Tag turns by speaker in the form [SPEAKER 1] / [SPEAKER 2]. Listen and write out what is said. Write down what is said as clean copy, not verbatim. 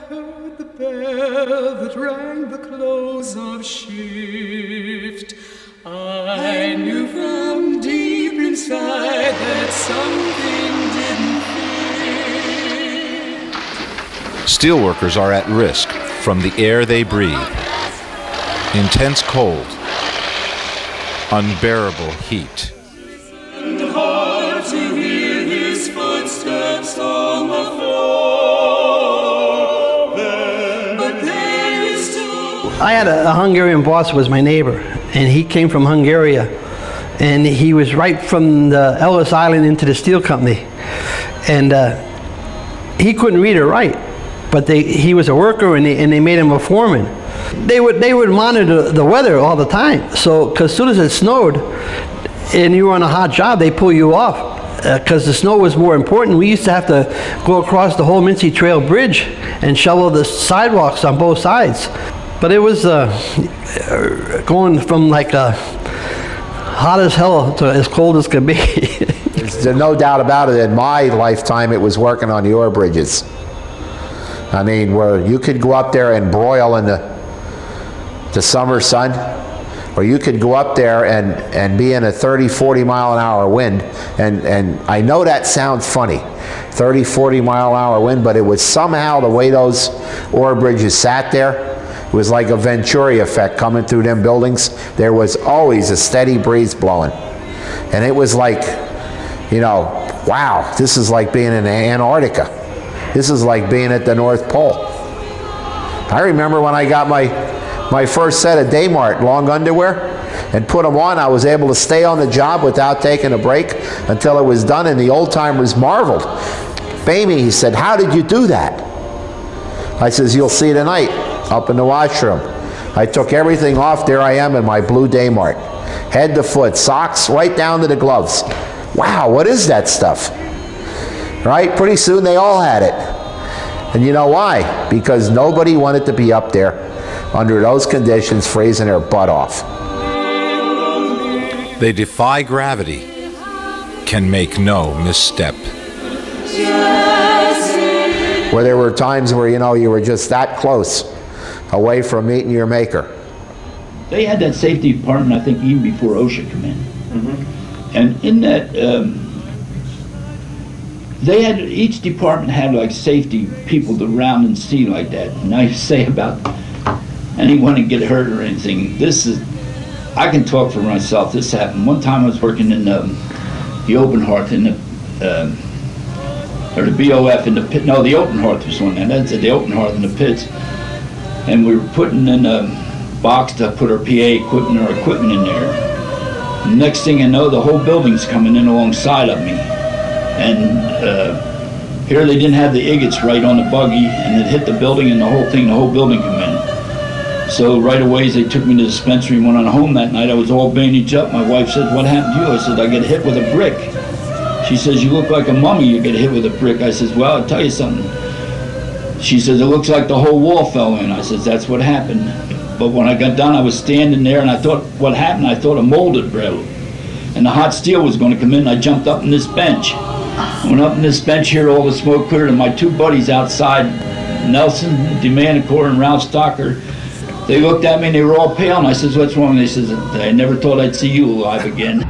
[SPEAKER 1] heard the bell that rang the close of shift. I knew from deep inside that something didn't fit.
[SPEAKER 2] Steelworkers are at risk from the air they breathe. Intense cold, unbearable heat.
[SPEAKER 1] Hard to hear his footsteps on the floor. But there is still...
[SPEAKER 3] I had a Hungarian boss was my neighbor, and he came from Hungary, and he was right from the Ellis Island into the steel company, and he couldn't read or write, but he was a worker, and they made him a foreman. They would monitor the weather all the time, so because as soon as it snowed and you were on a hot job, they pull you off because the snow was more important. We used to have to go across the whole Mincy Trail Bridge and shovel the sidewalks on both sides. But it was going from like hot as hell to as cold as could be.
[SPEAKER 4] There's no doubt about it, in my lifetime it was working on your bridges. I mean, where you could go up there and broil in the summer sun, or you could go up there and be in a 30, 40 mile an hour wind, and I know that sounds funny, 30, 40 mile an hour wind, but it was somehow the way those ore bridges sat there, it was like a Venturi effect coming through them buildings. There was always a steady breeze blowing, and it was like, you know, wow, this is like being in Antarctica. This is like being at the North Pole. I remember when I got my first set of Daymart long underwear and put them on, I was able to stay on the job without taking a break until it was done, and the old timers marveled. Bamey, he said, how did you do that? I says, you'll see tonight up in the washroom. I took everything off. There I am in my blue Daymart, head to foot, socks right down to the gloves. Wow, what is that stuff? Right? Pretty soon they all had it. And you know why? Because nobody wanted to be up there under those conditions freezing their butt off.
[SPEAKER 2] They defy gravity, can make no misstep.
[SPEAKER 4] Where there were times where, you know, you were just that close away from meeting your maker.
[SPEAKER 5] They had that safety department, I think, even before OSHA came in. Mm-hmm. And in that, they had, each department had like safety people to round and see like that. And I say about anyone to get hurt or anything, this is, I can talk for myself. This happened. One time I was working in the Open Hearth in the, or the BOF in the pit. No, the Open Hearth was one. And that's the Open Hearth in the pits. And we were putting in a box to put our PA equipment or equipment in there. And next thing I know, the whole building's coming in alongside of me. And here they didn't have the ingots right on the buggy, and it hit the building, and the whole building came in. So right away they took me to the dispensary and went on home that night. I was all bandaged up. My wife said, what happened to you? I said, I got hit with a brick. She says, you look like a mummy, you get hit with a brick. I says, well, I'll tell you something. She says, it looks like the whole wall fell in. I says, that's what happened. But when I got done, I was standing there, and I thought, what happened? I thought a mold had broke, and the hot steel was going to come in. I jumped up on this bench. I went up on this bench here, all the smoke cleared, and my two buddies outside, Nelson Demanicore and Ralph Stocker, they looked at me and they were all pale, and I says, what's wrong? They says, I never thought I'd see you alive again.